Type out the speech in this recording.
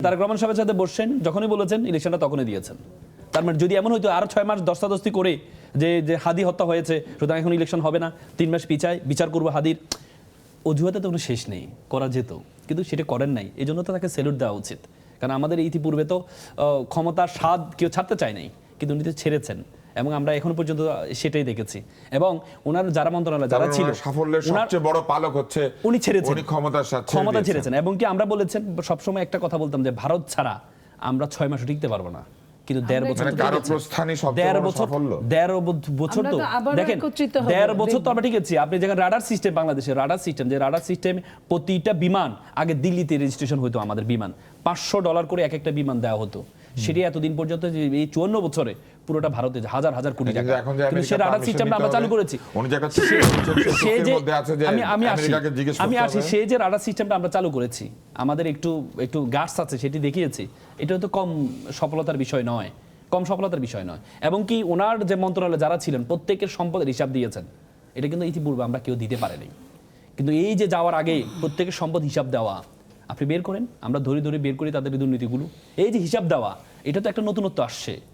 তারেক রহমান সাহেবের সাথে বসছেন, যখনই বলেছেন ইলেকশনটা তখনই দিয়েছেন। তার মানে যদি এমন হইতো আরো 6 মাস দস্তাদস্তি করে যে হাদি হত্যা হয়েছে, সুতরাং এখন ইলেকশন হবে না, 3 মাস পিছায় বিচার করবো হাদির, অজুহাতে তো কোনো শেষ নেই, করা যেত, কিন্তু সেটা করেন নাই। এই জন্য তো তাকে স্যালুট দেওয়া উচিত, কারণ আমাদের ইতিপূর্বে তো ক্ষমতার স্বাদ কেউ ছাড়তে চায় নাই, কিন্তু উনি তো ছেড়েছেন এবং আমরা এখন পর্যন্ত সেটাই দেখেছি। এবং ওনার যারা মন্ত্রণালয় যারা ছিল, সাফল্যের সবচেয়ে বড় পালক হচ্ছে উনি ছেড়েছেন, উনি ক্ষমতা ছেড়েছেন। এবং কি আমরা বলেছেন সবসময় একটা কথা বলতাম যে ভারত ছাড়া আমরা 6 মাসও টিকতে পারবো না, কিন্তু 1.5 বছর তো দেখেন, 1.5 বছর তো আমরা ঠিক আছি। আপনি যেখানে রাডার সিস্টেম, বাংলাদেশের রাডার সিস্টেম, যে রাডার সিস্টেম প্রতিটা বিমান আগে দিল্লিতে রেজিস্ট্রেশন হতো, আমাদের বিমান $500 করে এক একটা বিমান দেওয়া হতো, সেটি এতদিন পর্যন্ত এই 54 বছরে পুরোটা ভারতে হাজার হাজার কোটি টাকা, কিন্তু সে রাডার সিস্টেমটা আমরা চালু করেছি। আমি আসি, সে যে রাডার সিস্টেমটা আমরা চালু করেছি, আমাদের একটু গার্ডস আছে, সেটি দেখিয়েছি। এটা তো কম সফলতার বিষয় নয়, এবং কি ওনার যে মন্ত্রণালয়ে যারা ছিলেন প্রত্যেকের সম্পদের হিসাব দিয়েছেন। এটা কিন্তু ইতিপূর্বে আমরা কেউ দিতে পারিনি, কিন্তু এই যে যাওয়ার আগে প্রত্যেকের সম্পদ হিসাব দেওয়া, আপনি বের করেন, আমরা ধরে বের করি তাদের দুর্নীতিগুলো, এই যে হিসাব দেওয়া, এটা তো একটা নতুনত্ব আসছে।